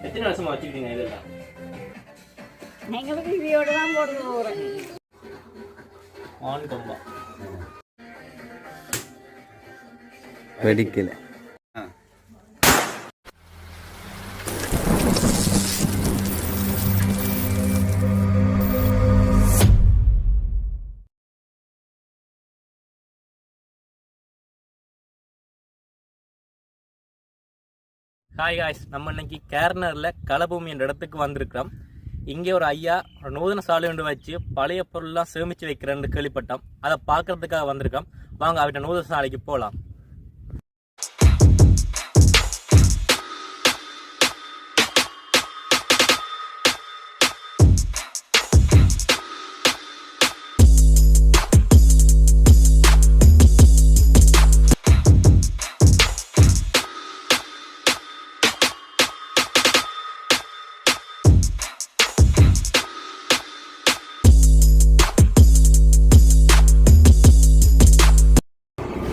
எத்தனை வருஷமா வச்சுக்கிட்டீங்க இதெல்லாம்? எங்களுக்கு இவையோட தான் போட்டு போகிறேன். ஆன் கொம்பா வெடிக்கல. ஹாய் காய்ஸ், நம்ம இன்னைக்கு கேர்னரில் களபூமி என்ற இடத்துக்கு வந்திருக்கிறோம். இங்கே ஒரு ஐயா ஒரு நூதன சாலை ஒன்று வச்சு பழைய பொருள்லாம் சேமித்து வைக்கிறேன்னு கேள்விப்பட்டோம். அதை பார்க்கறதுக்காக வந்திருக்கோம். வாங்க அவர்கிட்ட நூதன சாலைக்கு போகலாம்.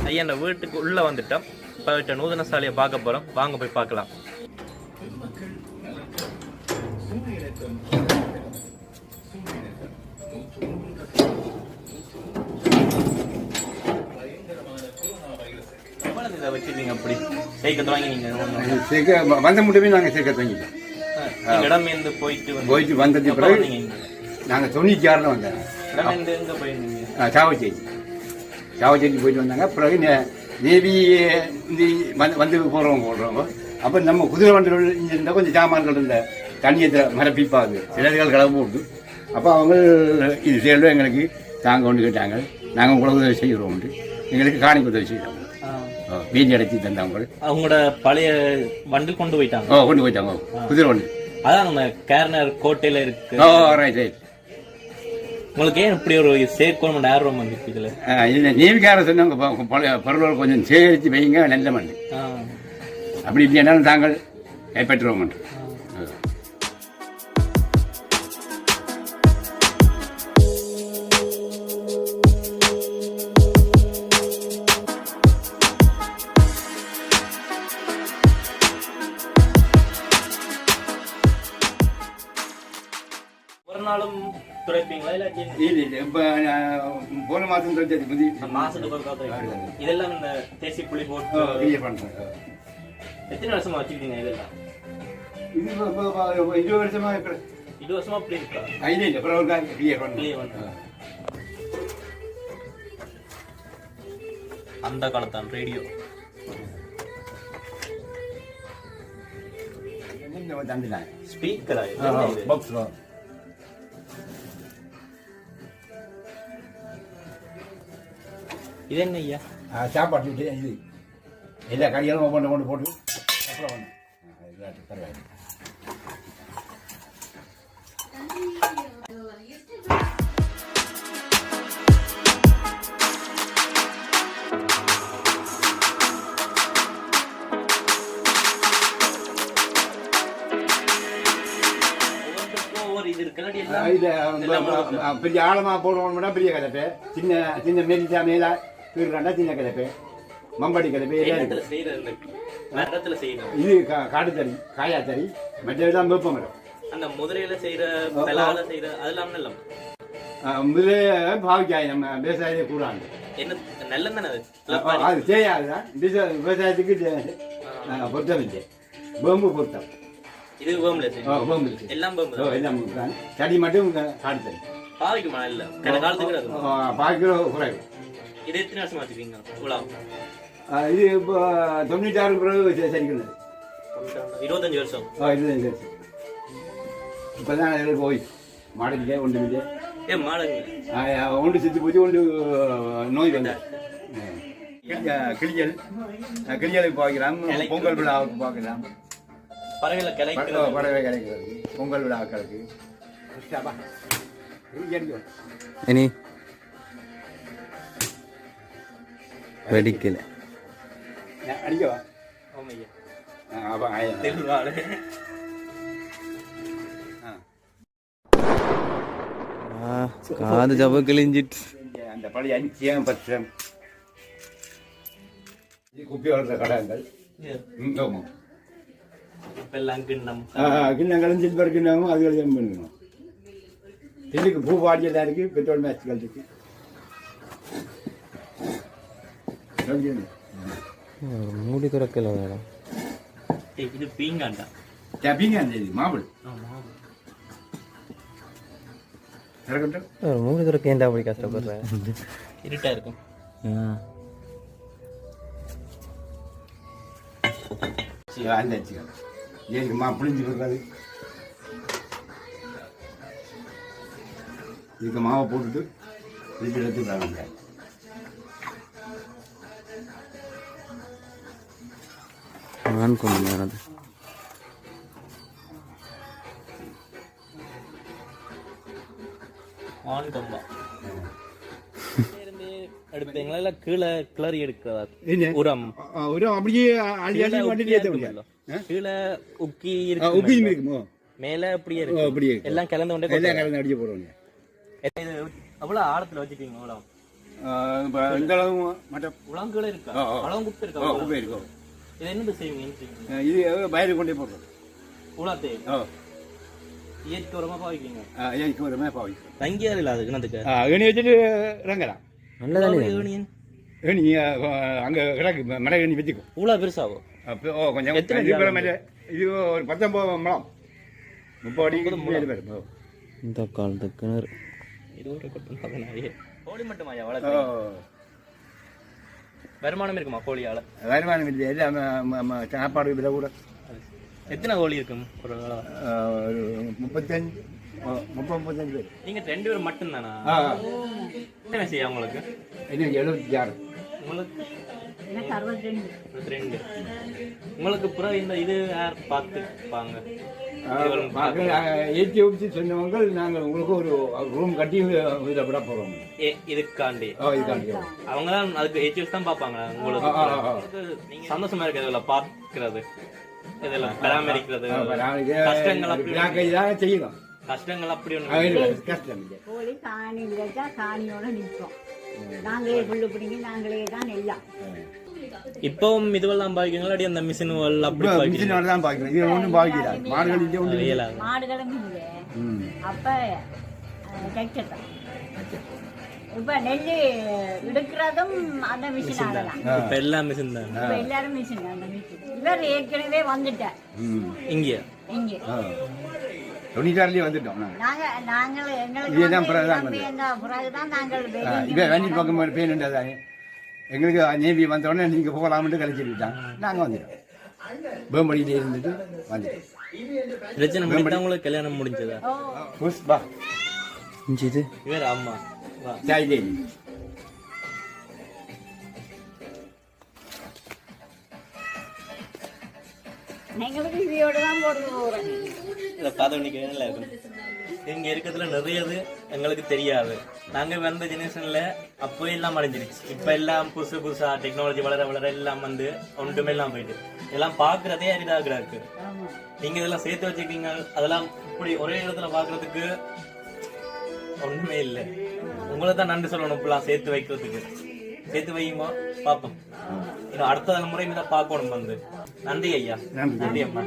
ஐயா அந்த வீட்டுக்கு உள்ளே வந்துட்டோம். இப்போ அவர்கிட்ட நூதன சாலையை பார்க்க போகிறோம். வாங்க போய் பார்க்கலாம். வச்சிருக்கீங்க அப்படி சேர்க்கத்தை வாங்கி நீங்கள் வந்த மட்டுமே நாங்கள் சேர்க்க வாங்கிட்டோம். இடமேந்து போயிட்டு போயிட்டு வந்தது பிறகு நாங்கள் 96 வந்தோம். இடமேந்து எங்கே போயிருந்தீங்க? சாவச்சேரி போயிட்டு வந்தாங்க. பிறகு நேவி வந்து போடுறவங்க அப்போ நம்ம குதிரை வண்டிகள் இங்கே இருந்தால் கொஞ்சம் சாமான்கள் இருந்த தண்ணியத்தில் மரப்பிப்பாது சிலர்கள் கிளம்பு போட்டு அப்போ அவங்க இது செயலும் எங்களுக்கு தாங்க கொண்டு கேட்டாங்க. நாங்கள் உங்களை உதவி செய்கிறோம், எங்களுக்கு காணிக்கு உதவி செய்கிறோம். வீதி அடைச்சி தந்தவங்க அவங்களோட பழைய வண்டில் கொண்டு போயிட்டாங்க. கொண்டு போயிட்டாங்க குதிரை வண்டி. அதான் நம்ம கேர்னர் கோட்டையில் இருக்கு. Right right. உங்களுக்கு ஏன் இப்படி ஒரு சேர்க்கணும் ஆர்வம் வந்துருக்கு இதுல? இல்லை, நேவிக்கார சொன்னவங்க பொருள்கள் கொஞ்சம் சேகரித்து வைங்க, நல்ல மண் அப்படி இல்லைன்னாலும் தாங்கள் கைப்பற்றுவோம். ஒரு நாளும் துடைப்பீங்களா? இல்ல இப்ப போன மாசம் துடைச்சது மாசத்துக்கு இதெல்லாம் இந்த தேசி புளி போட்டு பண்றேன். எத்தனை வருஷமா வச்சுக்கிட்டீங்க இதெல்லாம்? இது 20 வருஷமா. 20 வருஷமா அப்படி இருக்கா? இல்ல அப்புறம் அந்த காலத்தான் ரேடியோ ஸ்பீக்கரா? இது என்ன ஐயா? சாப்பாட்டு இது எல்லா கடைகளும் ஒவ்வொன்று கொண்டு போட்டு அப்புறம் பரவாயில்ல. பெரிய ஆழமா போடுவோம்னா பெரிய கலப்பை, சின்ன சின்ன மெலிசா மேலா கீழ்காண்டா சின்ன கலப்பை, மம்படி கலப்பை. இது காட்டுத்தறி, காயாத்தறி, மற்றதெல்லாம் வேப்ப மரம். அந்த முதலையில செய்யற அதெல்லாம் முதலே பாவிக்காய் நம்ம விவசாயத்தை கூறாங்க. என்ன நல்ல அது செய்யாதுதான் விவசாயத்துக்கு பொருத்தம் இல்லை. வேம்பு பொருத்தம். இது எல்லாம் தடி மட்டும் காட்டுத்தறி பாவிக்குமா? இல்ல பாவிக்கிற குறைவு. இது எத்தனை வருஷமா வச்சுக்கீங்க? இது இப்போ 96 பிறகு சரிக்கிறது. 25 வருஷம். 25 வருஷம். இப்பதான் போய் மாடலிலே ஒன்றுமில்லை. ஒன்று செத்து போச்சு, ஒன்று நோய் வந்த கிளிகளுக்கு பார்க்கலாம், பொங்கல் விழாவுக்கு பார்க்கலாம், பறவை கிடைக்கிறது, பொங்கல் விழாக்களுக்கு. இனி வெடிக்கல அடிக்கவா? காது ஜப கிழிஞ்சிட்டு அந்த பழைய 5 குப்பி வளர்த்த கடைகள். இப்ப எல்லாம் கிண்ணம் கிண்ணங்களும் சில்வர் கிண்ணமும் அதுகள் தான் பண்ணணும். இதுக்கு பூ பாடியெல்லாம் இருக்கு, பெட்ரோல் மேட்ச்கள் இருக்கு. மூடி துறக்கல வேணும். இது பீங்காண்டா பீங்கான் மாம்பழம் மூடி துறக்க ஏன்டா அப்படி கஷ்டப்படுறேன்? இருட்டா இருக்கும். புளிஞ்சு கொடுக்காது. இதுக்கு மாவை போட்டுட்டு திருப்பி எடுத்துக்கிறாங்க. நான் கொஞ்சம் நேரம் ஆன் கொம்பா எடுப்பீங்களா இல்ல கீழே கிளறி எடுக்கிறதா? உரம் உரம் அப்படியே கீழே உக்கி உப்பியும் இருக்குமோ, மேல அப்படியே இருக்கு, அப்படியே எல்லாம் கலந்து கொண்டே எல்லாம் கலந்து அடிச்சு போடுவாங்க. அவ்வளவு ஆழத்துல வச்சுட்டீங்க உலம்? இந்த அளவு மட்டும் உலங்குல இருக்கா? உலம் குப்பை இருக்கா? குப்பை இருக்கும். இது என்னது செய்வீங்க? இது வயலுக்கு கொண்டே போடுறோம். உலகத்தை இயற்கை உரமா பாவிக்கீங்க? இயற்கை உரமா பாவிக்கிறோம். தங்கியார் இல்ல அதுக்கு அதுக்கு ஏணி வச்சுட்டு இறங்கலாம். நல்லதானே ஏணி அங்க கிடக்கு மலை ஏணி வச்சுக்கும். இவ்வளவு பெருசாகும்? கொஞ்சம் இது ஒரு 19 மலம் 30 அடி பேர். இந்த காலத்து கிணறு கோழி மட்டுமாயா வளர்க்க? வருமானம் இருக்குமா கோழியால? வருமானம் இல்லை, சாப்பாடு விலை கூட. எத்தனை கோழி இருக்கும் ஒரு 35 பேர். நீங்க 2 பேர் மட்டும்தானா? என்ன செய்ய உங்களுக்கு? 76. உங்களுக்கு 62. உங்களுக்கு புறம் இந்த இது யார் பார்த்துப்பாங்க? ஏற்றி வச்சு சொன்னவங்க நாங்கள் உங்களுக்கு ஒரு ரூம் கட்டி இதில் விட போகிறோம். இதுக்காண்டி அவங்க தான் அதுக்கு ஏற்றி தான் பார்ப்பாங்க. உங்களுக்கு சந்தோஷமா இருக்கு இதில் பார்க்கிறது, இதெல்லாம் பராமரிக்கிறது. கஷ்டங்கள் அப்படி செய்யலாம். கஷ்டங்கள் அப்படி ஒன்று கஷ்டம் இல்லை. கோழி காணி விளைச்சா காணியோட நிற்போம். நாங்களே புல்லு பிடிங்கி நாங்களே தான் எல்லாம். இப்பவும் இதுவெல்லாம் பாய்க்கீங்களா? அந்த மிஷின்கள் அப்படி மிஷினோட தான் பாய்க்கிறோம். இது ஒன்றும் பாய்க்கிறார். மாடுகள் இல்லை, ஒன்றும் இல்லை. மாடுகளும் இல்லை. அப்ப டிராக்டர் தான். இப்ப நெல் எடுக்கிறதும் அந்த மிஷின் ஆகலாம். இப்ப எல்லா மிஷின் தான். இப்ப எல்லாரும் மிஷின் அந்த மிஷின். இவர் ஏற்கனவே வந்துட்டார் இங்க. 96 வந்துட்டோம். நாங்கள் எங்களுக்கு பிறகுதான் நாங்கள் வேண்டி பக்கம் பேருந்தானே எங்களுக்கு நேவி வந்த உடனே நீங்க போகலாம்னு கழிச்சுட்டாங்க. நாங்க வந்துட்டோம். பேம்படியில இருந்துட்டு வந்துட்டோம். உங்களுக்கு கல்யாணம் முடிஞ்சதா? புஷ்பா இவர் அம்மா சாய்தேவி. எங்களுக்கு இவையோட தான் போட்டு போறேன். இங்க இருக்கிறதுல நிறையது எங்களுக்கு தெரியாது. நாங்க வந்த ஜெனரேஷன்ல அப்போ எல்லாம் அடைஞ்சிருச்சு. இப்ப எல்லாம் புதுசு புதுசா டெக்னாலஜி வளர வளர எல்லாம் வந்து ஒன்றுமே எல்லாம் போயிட்டு எல்லாம் பாக்குறதே அரிதாக இருக்கு. நீங்க இதெல்லாம் சேர்த்து வச்சுக்கீங்க. அதெல்லாம் இப்படி ஒரே இடத்துல பாக்குறதுக்கு ஒண்ணுமே இல்லை. உங்களை தான் நன்றி சொல்லணும். இப்பெல்லாம் சேர்த்து வைக்கிறதுக்கு. சேர்த்து வையுமா பாப்போம். இன்னும் அடுத்த தலைமுறை இதை பார்க்கணும் வந்து. நன்றி ஐயா. நன்றி அம்மா.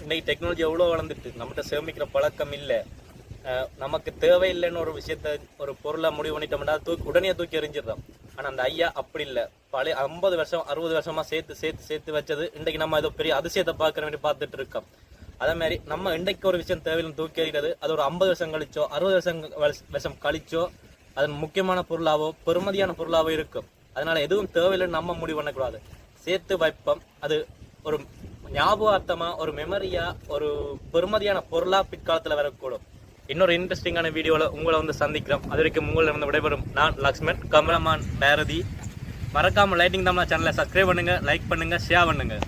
இன்னைக்கு டெக்னாலஜி எவ்வளோ வளர்ந்துட்டு நம்மகிட்ட சேமிக்கிற பழக்கம் இல்லை. நமக்கு தேவையில்லைன்னு ஒரு விஷயத்த ஒரு பொருளை முடிவு பண்ணிட்டோம்னா உடனே தூக்கி எறிஞ்சிடறோம். ஆனால் அந்த ஐயா அப்படி இல்லை. பழைய 50 வருஷம் 60 வருஷமா சேர்த்து வச்சது இன்றைக்கு நம்ம ஏதோ பெரிய அதிசயத்தை பார்க்குற மாதிரி பார்த்துட்டு இருக்கோம். அதே மாதிரி நம்ம இன்றைக்கு ஒரு விஷயம் தேவையில்லை தூக்கி எறிகிறது அது ஒரு 50 வருஷம் கழிச்சோ 60 வருஷம் கழிச்சோ அது முக்கியமான பொருளாவோ பெருமதியான பொருளாவோ இருக்கும். அதனால எதுவும் தேவையில்லைன்னு நம்ம முடிவு பண்ணக்கூடாது. சேர்த்து வைப்போம். அது ஒரு ஞாபகார்த்தமா ஒரு மெமரியா ஒரு பெருமதியான பொருளா பிற்காலத்துல வரக்கூடும். இன்னொரு இன்ட்ரெஸ்டிங்கான வீடியோல உங்களை வந்து சந்திக்கிறோம். அது வரைக்கும் உங்களிடம் விடைபெறும் நான் லக்ஷ்மன், கமலமான், பாரதி. மறக்காம லைட்டிங் தமிழ் சேனலை சப்ஸ்கிரைப் பண்ணுங்க, லைக் பண்ணுங்க, ஷேர் பண்ணுங்க.